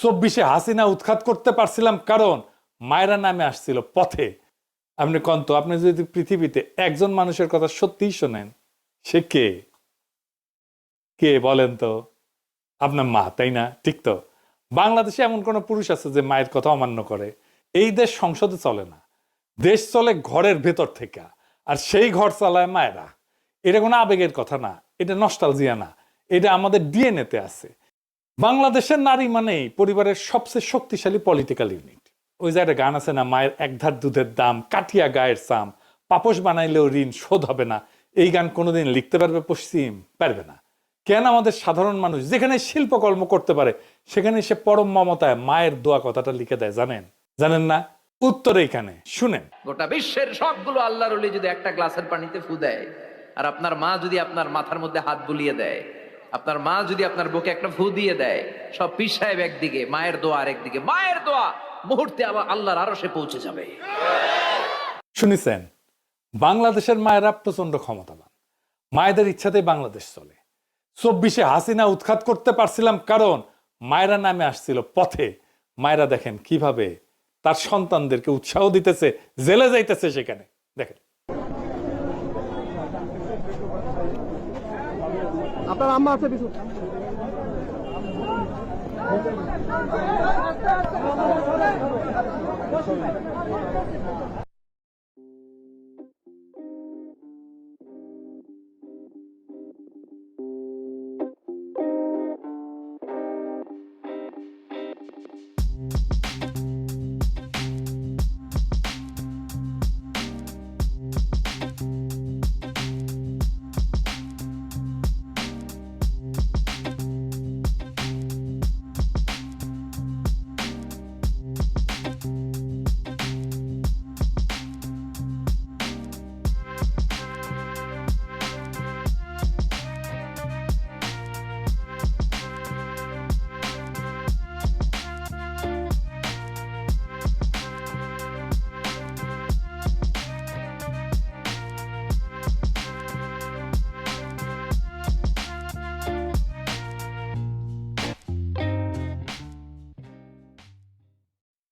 24-এ হাসিনা উৎখাত করতে পারছিলাম কারণ মায়েরা নামে আসছিল পথে। আপনি কন্ত, আপনি যদি পৃথিবীতে একজন মানুষের কথা সত্যিই শোনেন, সে কে? কে বলেন তো? আপনার মা, তাই না? ঠিক তো। বাংলাদেশে এমন কোন পুরুষ আছে যে মায়ের কথা অমান্য করে? এই দেশ সংসদে চলে না, দেশ চলে ঘরের ভেতর থেকে, আর সেই ঘর চালায় মায়েরা। এটা কোনো আবেগের কথা না, এটা নস্টালজিয়া না, এটা আমাদের ডিএনএতে আছে। বাংলাদেশের নারী মানেই পরিবারের সবচেয়ে শক্তিশালী পলিটিক্যাল ইউনিট। ওই যে একটা গান আছে না, মায়ের এক ধার দুধের দাম, কাঠিয়া গায়ের সাম, পাপোশ বানাইলেও ঋণ শোধ হবে না। এই গান কোনোদিন লিখতে পারবে পশ্চিম? পারবে না। কেন আমাদের সাধারণ মানুষ যেখানে শিল্পকর্ম করতে পারে সেখানে সে পরম মমতায় মায়ের দোয়া কথাটা লিখে দেয়? জানেন? জানেন না? উত্তর এইখানে, শুনেন। গোটা বিশ্বের সবগুলো আল্লাহর ওলি যদি একটা গ্লাসের পানিতে ফু দেয়, আর আপনার মা যদি আপনার মাথার মধ্যে হাত বুলিয়ে দেয়, আপনার মা যদি আপনার বুকে একটা ফু দিয়ে দেয়, সব পীর সাহেব একদিকে, মায়ের দোয়া আর একদিকে। মায়ের দোয়া মুহূর্তে আবার আল্লাহর আরশে পৌঁছে যাবে। শুনেছেন? বাংলাদেশের মায়েরা প্রচন্ড ক্ষমতাবান, মায়েদের ইচ্ছাতেই বাংলাদেশ চলে। 24-এ হাসিনা উৎখাত করতে পারছিলাম কারণ মায়েরা নামে আসছিল পথে। মায়েরা দেখেন কিভাবে তার সন্তানদেরকে উৎসাহ দিতেছে, জেলে যাইতেছে সেখানে। দেখেন আপনার আম্মা আছে কিছু।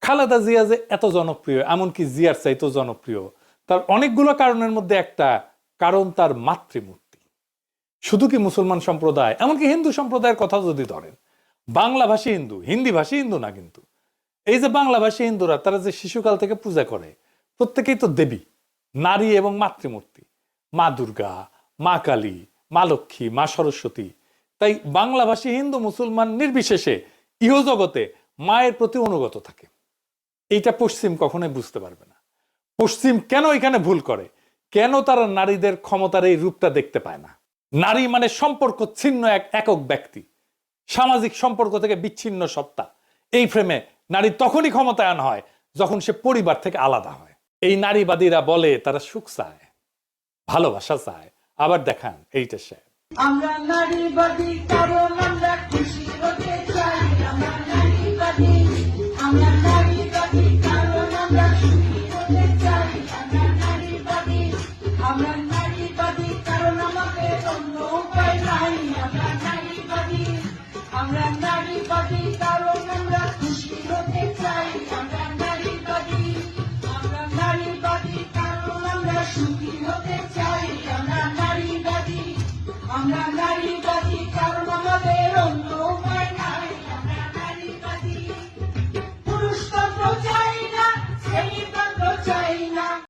খালেদা জিয়া যে এত জনপ্রিয়, এমনকি জিয়ার চাইতেও জনপ্রিয়, তার অনেকগুলো কারণের মধ্যে একটা কারণ তার মাতৃমূর্তি। শুধু কি মুসলমান সম্প্রদায়, এমনকি হিন্দু সম্প্রদায়ের কথা যদি ধরেন, বাংলাভাষী হিন্দু, হিন্দি ভাষী হিন্দু না কিন্তু, এই যে বাংলাভাষী হিন্দুরা, তারা যে শিশুকাল থেকে পূজা করে, প্রত্যেকেই তো দেবী, নারী এবং মাতৃমূর্তি। মা দুর্গা, মা কালী, মা লক্ষ্মী, মা সরস্বতী। তাই বাংলাভাষী হিন্দু মুসলমান নির্বিশেষে ইহজগতে মায়ের প্রতি অনুগত থাকে। এইটা পশ্চিম কখনোই বুঝতে পারবে না। পশ্চিম কেন এখানে ভুল করে, কেন তারা নারীদের ক্ষমতার এই রূপটা দেখতে পায় না? নারী মানে সম্পর্ক ছিন্ন এক একক ব্যক্তি, সামাজিক সম্পর্ক থেকে বিচ্ছিন্ন সত্তা। এই ফ্রেমে নারী তখনই ক্ষমতায়ন হয় যখন সে পরিবার থেকে আলাদা হয়। এই নারীবাদীরা বলে তারা সুখ চায়, ভালোবাসা চায়, আবার দেখান এইটা সে। আমরা নারীবাদী কারণ আমরা খুশি।